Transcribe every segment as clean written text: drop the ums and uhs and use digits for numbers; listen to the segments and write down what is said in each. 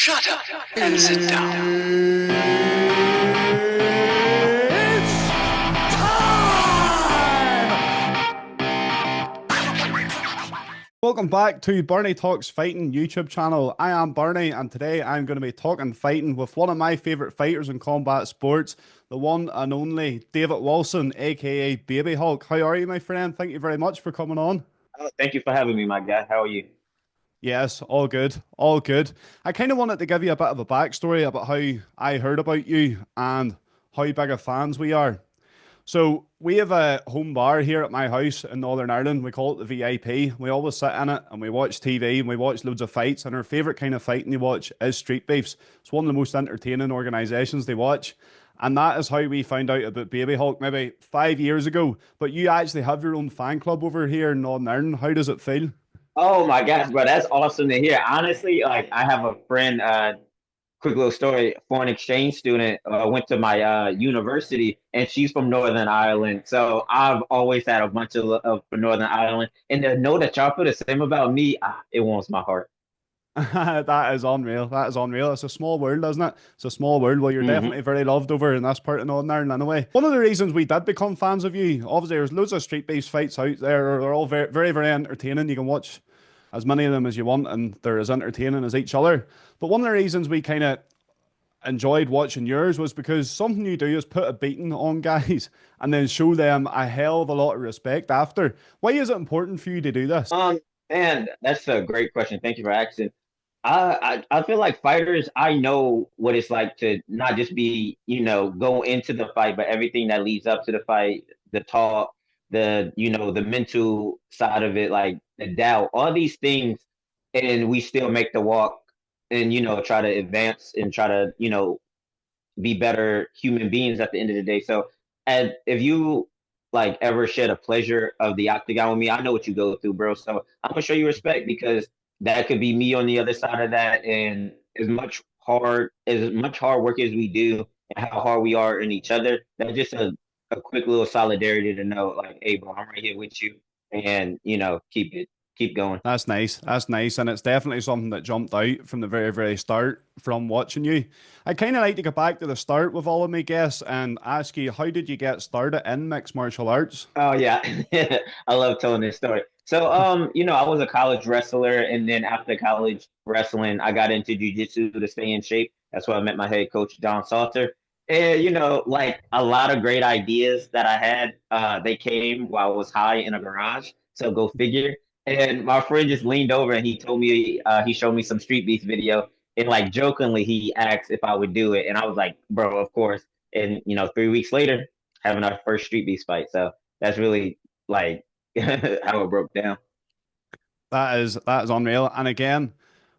Shut up and sit down. It's time! Welcome back to Bernie Talks Fighting YouTube channel. I am Bernie, and today I'm going to be talking fighting with one of my favorite fighters in combat sports, the one and only David Wilson, aka Baby Hulk. How are you, my friend? Thank you very much for coming on. Oh, thank you for having me, my guy. How are you? Yes, all good, all good. I kind of wanted to give you a bit of a backstory about how I heard about you and how big of fans we are. So we have a home bar here at my house in Northern Ireland. We call it the VIP. We always sit in it and we watch TV and we watch loads of fights. And our favourite kind of fighting you watch is Streetbeefs. It's one of the most entertaining organisations they watch. And that is how we found out about Baby Hulk maybe 5 years ago. But you actually have your own fan club over here in Northern Ireland. How does it feel? Oh my gosh, bro, that's awesome to hear. Honestly, like I have a friend, quick little story, foreign exchange student, went to my university and she's from Northern Ireland. So I've always had a bunch of love for Northern Ireland. And to know that y'all feel the same about me, it warms my heart. That is unreal. That is unreal. It's a small world, isn't it? It's a small world. Well, you're Hmm. definitely very loved over in this part of Northern Ireland anyway. One of the reasons we did become fans of you, obviously, there's loads of street based fights out there. They're all very, very, very entertaining. You can watch as many of them as you want, and they're as entertaining as each other. But one of the reasons we kind of enjoyed watching yours was because something you do is put a beating on guys and then show them a hell of a lot of respect after. Why is it important for you to do this? Um, Man, that's a great question. Thank you for asking. I feel like fighters, I know what it's like to not just be, go into the fight, but everything that leads up to the fight, the talk, the mental side of it, like the doubt, all these things, and we still make the walk and, try to advance and try to, be better human beings at the end of the day. So, and if you like ever shed a pleasure of the octagon with me, I know what you go through, bro. So I'm gonna show you respect because that could be me on the other side of that. And as much hard work as we do and how hard we are in each other, that's just a quick little solidarity to know, like, hey, bro, I'm right here with you, and keep going. That's nice. That's nice. And it's definitely something that jumped out from the very, very start from watching you. I kind of like to go back to the start with all of my guests and ask you, how did you get started in mixed martial arts? Oh yeah, I love telling this story. So, I was a college wrestler, and then after college wrestling, I got into jujitsu to stay in shape. That's where I met my head coach, John Salter. And like a lot of great ideas that I had, they came while I was high in a garage. So go figure. And my friend just leaned over and he told me, he showed me some Street Beef video, and like jokingly, he asked if I would do it, and I was like, bro, of course. And 3 weeks later, having our first Street Beef fight. So that's really like how it broke down. That is unreal. And again,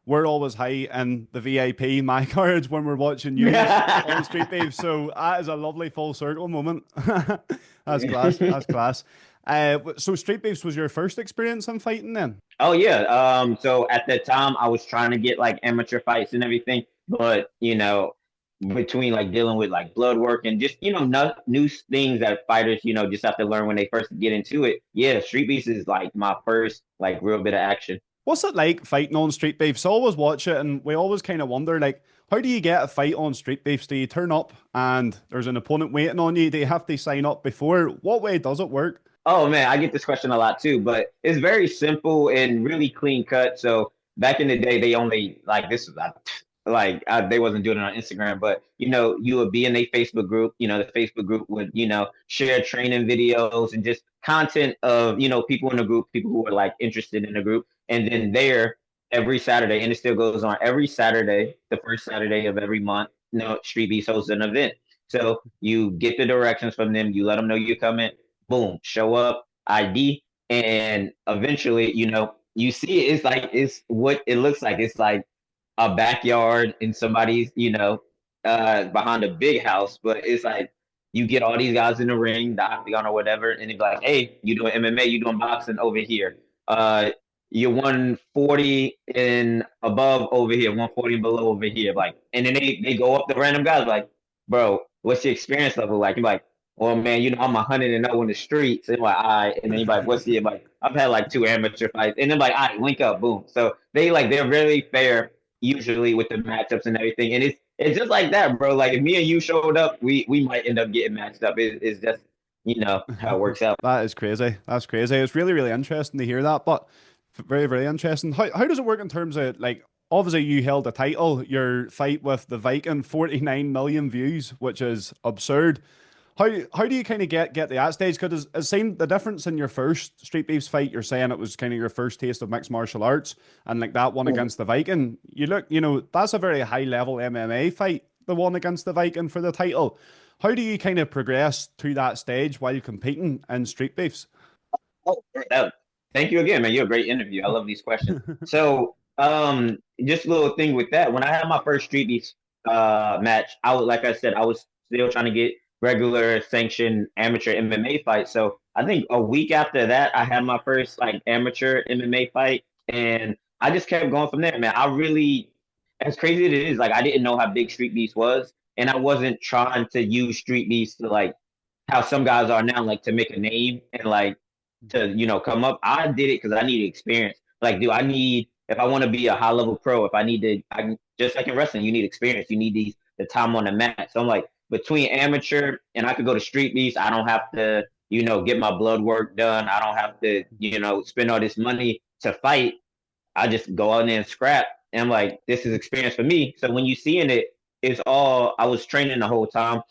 we're always high in the VIP my cards when we're watching yous on Street Beef. So that is a lovely full circle moment. That's class. That's class. So Street Beefs was your first experience in fighting then? Oh yeah. So at that time I was trying to get like amateur fights and everything, but between like dealing with like blood work and just no, new things that fighters just have to learn when they first get into it. Yeah, Street Beast is like my first like real bit of action. What's it like fighting on Street Beefs? I always watch it and we always kind of wonder, like, how do you get a fight on Street Beefs? Do you turn up and there's an opponent waiting on you? Do you have to sign up before? What way does it work? Oh man, I get this question a lot too, but it's very simple and really clean cut. So back in the day, they only like this was they wasn't doing it on Instagram, but you would be in a Facebook group. The Facebook group would share training videos and just content of people in the group, people who are like interested in the group, and then there every Saturday, and it still goes on every Saturday, the first Saturday of every month. Street Beast hosts an event. So you get the directions from them, you let them know you're coming, boom, show up, ID, and eventually, you see it, it's like it's what it looks like. It's like a backyard in somebody's, behind a big house, but it's like you get all these guys in the ring, the octagon or whatever, and it's like, hey, you doing MMA, you doing boxing over here. Uh, you're 140 and above over here, 140 and below over here. Like, and then they go up the random guys, like, bro, what's your experience level like? You're like, well, man, I'm 100-0 in the streets. And like, all right. And then you're like, what's the like? I've had like two amateur fights, and then like, all right, link up, boom. So they're really fair usually with the matchups and everything. And it's just like that, bro. Like if me and you showed up, we might end up getting matched up. It's just how it works out. That is crazy. That's crazy. It's really, really interesting to hear that, but very, very interesting. How does it work in terms of like obviously you held a title, your fight with the Viking, 49 million views, which is absurd. How do you kind of get to that stage? Because it seemed the difference in your first Street Beefs fight, you're saying it was kind of your first taste of mixed martial arts, and like that one against the Viking, that's a very high level MMA fight, the one against the Viking for the title. How do you kind of progress to that stage while competing in Street Beefs? Oh, thank you again, man. You're a great interview. I love these questions. So, just a little thing with that. When I had my first Street Beefs match, like I said, I was still trying to get regular sanctioned amateur MMA fights. So I think a week after that, I had my first like amateur MMA fight, and I just kept going from there, man. As crazy as it is, like I didn't know how big Street Beefs was, and I wasn't trying to use Street Beefs to like how some guys are now, like to make a name and like to come up. I did it because I needed experience. Like, do I need if I want to be a high level pro? If I need to, I just like in wrestling, you need experience. You need the time on the mat. So I'm like between amateur and I could go to Street Beefs. I don't have to get my blood work done. I don't have to spend all this money to fight. I just go out there and scrap. And I'm like, this is experience for me. So when you seeing it, it's all I was training the whole time.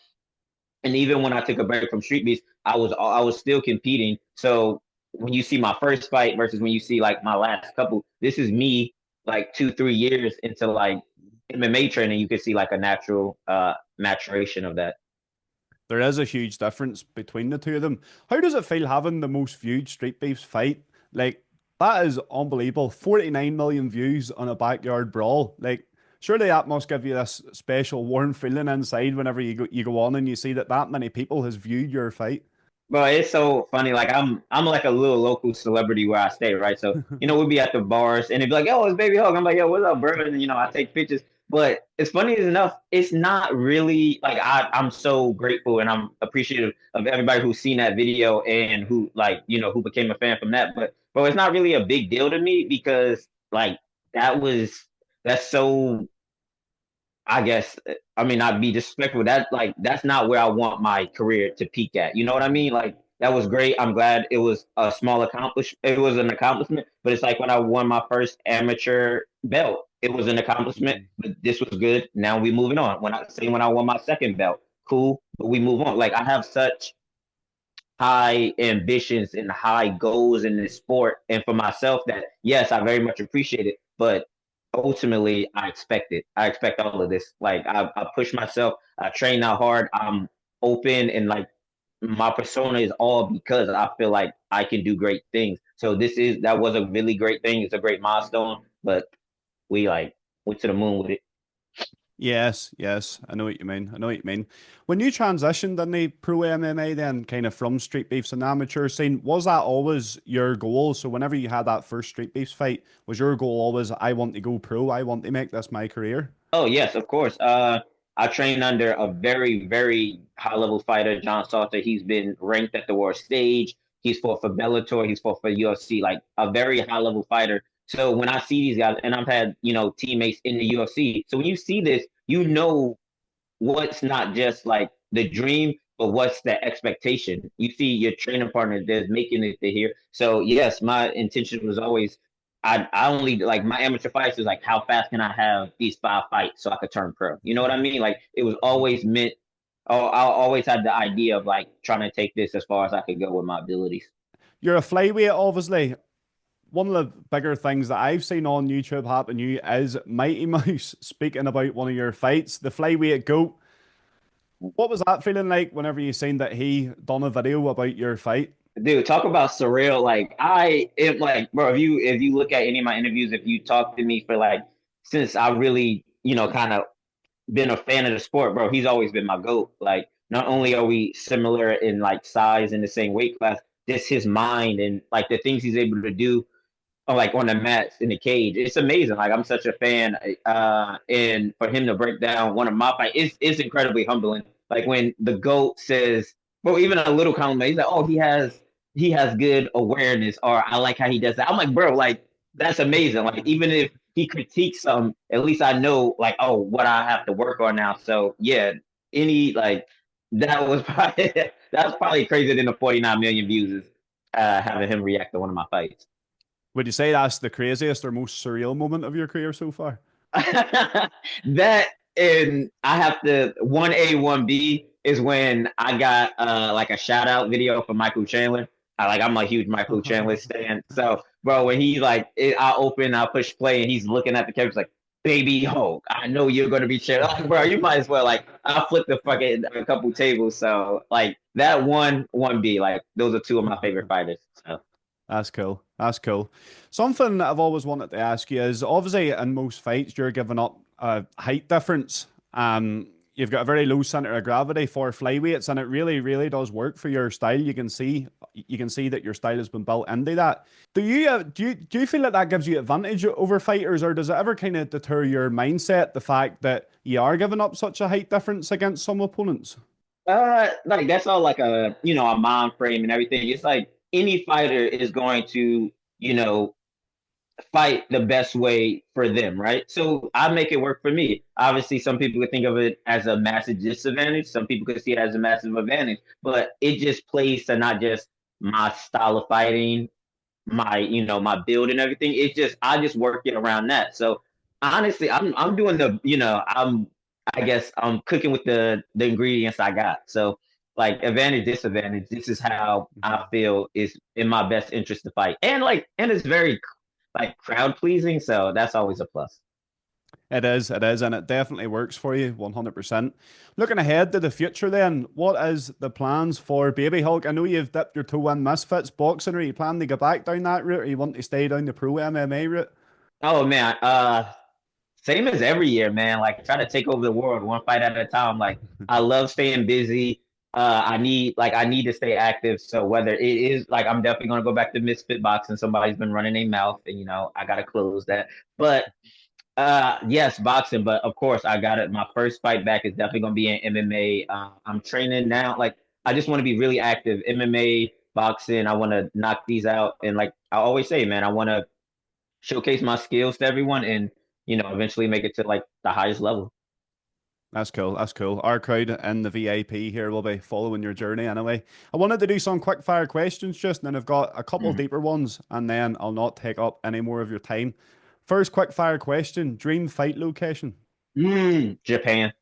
And even when I took a break from Street Beefs, I was still competing. So when you see my first fight versus when you see like my last couple, this is me like 2-3 years into like MMA training. You can see like a natural maturation of that. There is a huge difference between the two of them. How does it feel having the most viewed Street Beefs fight? Like, that is unbelievable. 49 million views on a backyard brawl. Like, surely that must give you this special warm feeling inside whenever you go on and you see that many people has viewed your fight. But it's so funny. Like I'm like a little local celebrity where I stay, right? So we'll be at the bars and they'd be like, "Oh, it's Baby Hug." I'm like, "Yo, what's up, bro?" And I take pictures. But it's funny as enough, it's not really like I'm so grateful and I'm appreciative of everybody who's seen that video and who like who became a fan from that. But bro, it's not really a big deal to me because like that's so I guess I mean I'd be disrespectful. That's not where I want my career to peak at. You know what I mean? Like that was great. I'm glad it was a small accomplishment. It was an accomplishment, but it's like when I won my first amateur belt, it was an accomplishment. But this was good. Now we moving on. When I won my second belt, cool, but we move on. Like I have such high ambitions and high goals in this sport and for myself that yes, I very much appreciate it, but ultimately I expect it. I expect all of this. Like I push myself, I train out hard, I'm open and like my persona is all because I feel like I can do great things. So that was a really great thing. It's a great milestone, but we like went to the moon with it. Yes, yes, I know what you mean. I know what you mean. When you transitioned in the pro MMA, then kind of from Street Beefs and amateur scene, was that always your goal? So whenever you had that first Street Beefs fight, was your goal always, I want to go pro, I want to make this my career? Oh yes, of course. I trained under a very, very high level fighter, John Salter. He's been ranked at the world stage. He's fought for Bellator. He's fought for UFC. Like a very high level fighter. So when I see these guys, and I've had teammates in the UFC. So when you see this, what's not just like the dream, but what's the expectation. You see your training partner that's making it to here. So yes, my intention was always I only like my amateur fights is like how fast can I have these 5 fights so I could turn pro? You know what I mean? Like it was always meant. Oh, I always had the idea of like trying to take this as far as I could go with my abilities. You're a flyweight, obviously. One of the bigger things that I've seen on YouTube happen to you is Mighty Mouse speaking about one of your fights, the flyweight goat. What was that feeling like whenever you seen that he done a video about your fight? Dude, talk about surreal. Like I am like, bro, if you look at any of my interviews, if you talk to me for like since I really, kind of been a fan of the sport, bro, he's always been my GOAT. Like not only are we similar in like size in the same weight class, just his mind and like the things he's able to do like on the mats in the cage. It's amazing. Like I'm such a fan. And for him to break down one of my fights, it's incredibly humbling. Like when the GOAT says, well, even a little compliment, he's like, oh, he has good awareness, or I like how he does that. I'm like, bro, like that's amazing. Like even if he critiques something, at least I know like, oh, what I have to work on now. So yeah, any like that was probably that was probably crazier than the 49 million views is having him react to one of my fights. Would you say that's the craziest or most surreal moment of your career so far? That and I have to 1A, 1B is when I got like a shout out video for Michael Chandler. I'm a huge Michael Chandler stan. So bro, when he like I open, I push play and he's looking at the camera, he's like, baby Hulk, I know you're gonna be chill. Like, bro, you might as well like I flipped the fucking a couple tables. So like that 1B, like those are two of my favorite fighters. So That's cool. That's cool. Something that I've always wanted to ask you is obviously in most fights you're giving up a height difference. You've got a very low center of gravity for flyweights, and it really, really does work for your style. You can see that your style has been built into that. Do you feel that that gives you advantage over fighters, or does it ever kind of deter your mindset, the fact that you are giving up such a height difference against some opponents? like that's all like a a mind frame and everything. It's like any fighter is going to fight the best way for them, right? So I make it work for me. Obviously, some people could think of it as a massive disadvantage. Some people could see it as a massive advantage. But it just plays to not just my style of fighting, my build and everything. It's just I just work it around that. So honestly, I'm doing I guess I'm cooking with the ingredients I got. So like advantage, disadvantage. This is how I feel is in my best interest to fight, and it's very like crowd pleasing. So that's always a plus. It is, and it definitely works for you 100%. Looking ahead to the future, then, what is the plans for Baby Hulk? I know you've dipped your toe in Misfits boxing. Are you planning to go back down that route, or you want to stay down the pro MMA route? Oh man, same as every year, man. Like try to take over the world one fight at a time. Like I love staying busy. I need to stay active. So whether it is like I'm definitely gonna go back to Misfit boxing. Somebody's been running a mouth, and I gotta close that. But yes, boxing. But of course, I got it. My first fight back is definitely gonna be in MMA. I'm training now. Like I just want to be really active. MMA, boxing. I want to knock these out. And like I always say, man, I want to showcase my skills to everyone, and eventually make it to like the highest level. That's cool. That's cool. Our crowd and the VIP here will be following your journey anyway. I wanted to do some quick fire questions just, and then I've got a couple Mm. deeper ones, and then I'll not take up any more of your time. First quick fire question: dream fight location? Japan.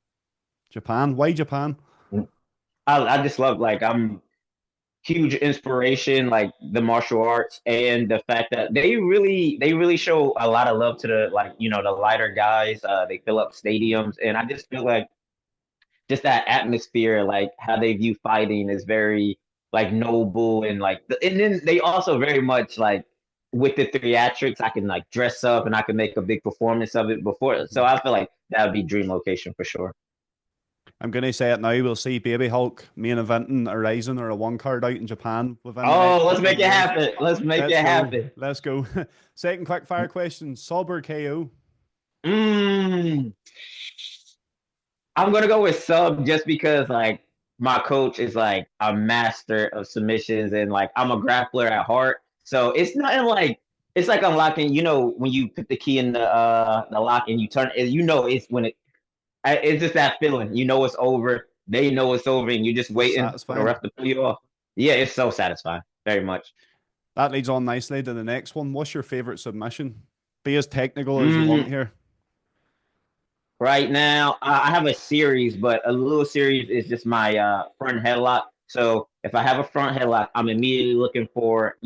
Japan. Why Japan? Mm. I just love like I'm huge inspiration, like the martial arts and the fact that they really show a lot of love to the like the lighter guys. They fill up stadiums, and I just feel like just that atmosphere, like how they view fighting is very like noble and like and then they also very much like with the theatrics, I can like dress up and I can make a big performance of it before. So I feel like that would be dream location for sure. I'm going to say it now. We'll see Baby Hulk main eventing a Rising or a one card out in Japan within the Oh, next let's couple of make it years. happen. Let's make it Let's go. happen. Let's go. Second quick fire question: sub or KO? Mm, I'm gonna go with sub just because like my coach is like a master of submissions and like I'm a grappler at heart. So it's nothing like it's like unlocking, when you put the key in the lock and you turn it, it's when it's just that feeling. You know it's over. They know it's over, and you're just It's waiting for the satisfying. ref to pull you off. Yeah, it's so satisfying. Very much. That leads on nicely to the next one. What's your favorite submission? Be as technical as you want Mm, here. right now, I have a series, but a little series is just my front headlock. So if I have a front headlock, I'm immediately looking for,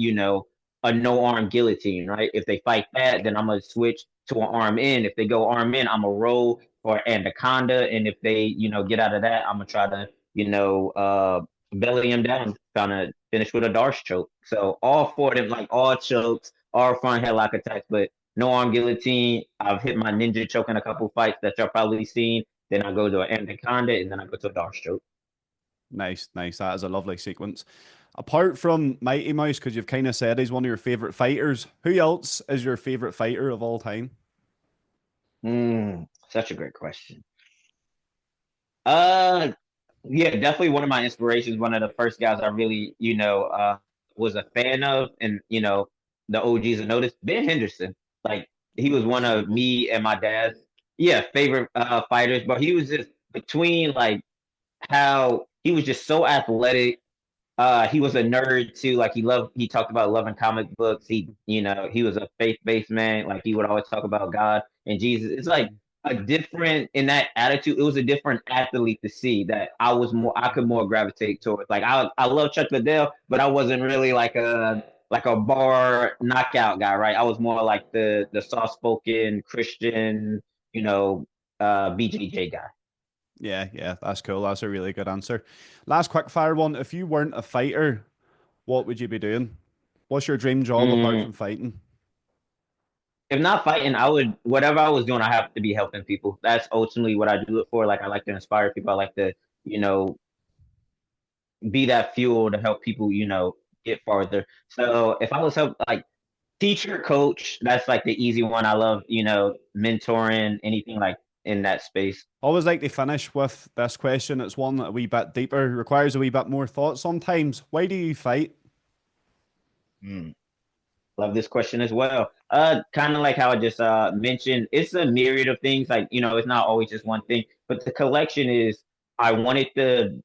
a no arm guillotine, right? If they fight that, then I'm gonna switch to an arm in. If they go arm in, I'm a roll or anaconda. And if they, get out of that, I'm gonna try to, belly him down, kind of finish with a Darce choke. So all four of them, like all chokes, all front headlock attacks, but no arm guillotine. I've hit my ninja choke in a couple fights that y'all probably seen. Then I go to an anaconda, and then I go to a Darce choke. Nice, nice. That is a lovely sequence. Apart from Mighty Mouse, because you've kind of said he's one of your favorite fighters, who else is your favorite fighter of all time? Such a great question. Uh, yeah, definitely one of my inspirations. One of the first guys I really, was a fan of, and the OGs have noticed Ben Henderson. Like he was one of me and my dad's favorite fighters. But he was just between like how he was just so athletic. He was a nerd too. Like he talked about loving comic books. He was a faith-based man. Like he would always talk about God and Jesus. It's like a different in that attitude. It was a different athlete to see that I could more gravitate towards. Like I love Chuck Liddell, but I wasn't really like a bar knockout guy, right? I was more like the soft-spoken Christian, you know, BJJ guy. Yeah, yeah, that's cool. That's a really good answer. Last quick fire one. If you weren't a fighter, what would you be doing? What's your dream job apart Mm, from fighting? if not fighting, I would whatever I was doing, I have to be helping people. That's ultimately what I do it for. Like I like to inspire people. I like to, you know, be that fuel to help people, get farther. So if I was help like teacher, coach, that's like the easy one. I love, mentoring, anything like in that space. Always like to finish with this question. It's one that a wee bit deeper, requires a wee bit more thought sometimes. Why do you fight? Mm. Love this question as well. Kind of like how I just mentioned, it's a myriad of things. Like, it's not always just one thing, but the collection is I wanted to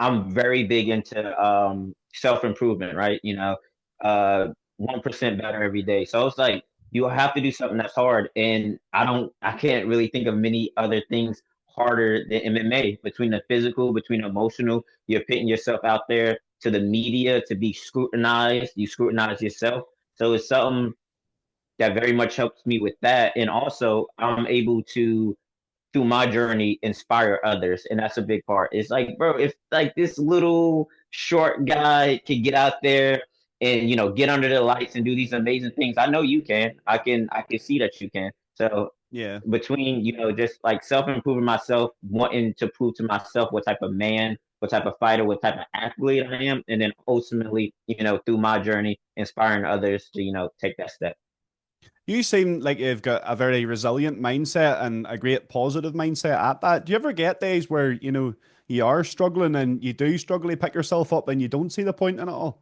I'm very big into self improvement, right? 1% better every day. So it's like you have to do something that's hard, and I can't really think of many other things harder than MMA. Between the physical, between the emotional, you're putting yourself out there to the media to be scrutinized. You scrutinize yourself, so it's something that very much helps me with that, and also I'm able to through my journey inspire others, and that's a big part. It's like, bro, if like this little short guy can get out there and get under the lights and do these amazing things, I know you can. I can see that you can. So Yeah. between just like self-improving myself, wanting to prove to myself what type of man, what type of fighter, what type of athlete I am, and then ultimately through my journey inspiring others to take that step. You seem like you've got a very resilient mindset and a great positive mindset at that. Do you ever get days where, you are struggling and you do struggle to pick yourself up and you don't see the point in it all?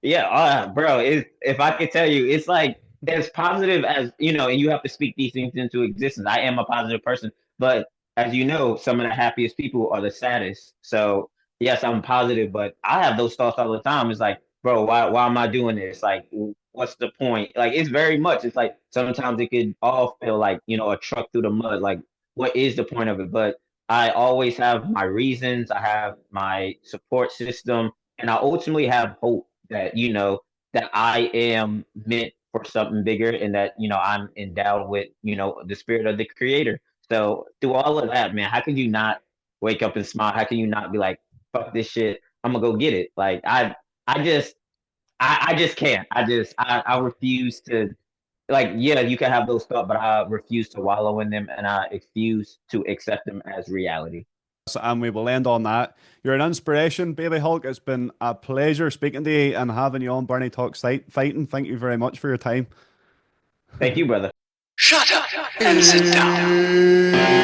Yeah, bro, if I could tell you, it's like as positive as and you have to speak these things into existence. I am a positive person, but as you know, some of the happiest people are the saddest. So yes, I'm positive, but I have those thoughts all the time. It's like, bro, why am I doing this? Like, what's the point? Like, it's very much. It's like sometimes it could all feel like a truck through the mud. Like, what is the point of it? But I always have my reasons. I have my support system, and I ultimately have hope that that I am meant for something bigger and that I'm endowed with the spirit of the creator. So through all of that, man, how can you not wake up and smile? How can you not be like, fuck this shit, I'm gonna go get it? Like I just I just can't. I refuse to, like, yeah, you can have those thoughts, but I refuse to wallow in them and I refuse to accept them as reality. And we will end on that. You're an inspiration, Baby Hulk. It's been a pleasure speaking to you and having you on Bernie Talk Fighting. Thank you very much for your time. Thank you, brother. Shut up and sit down.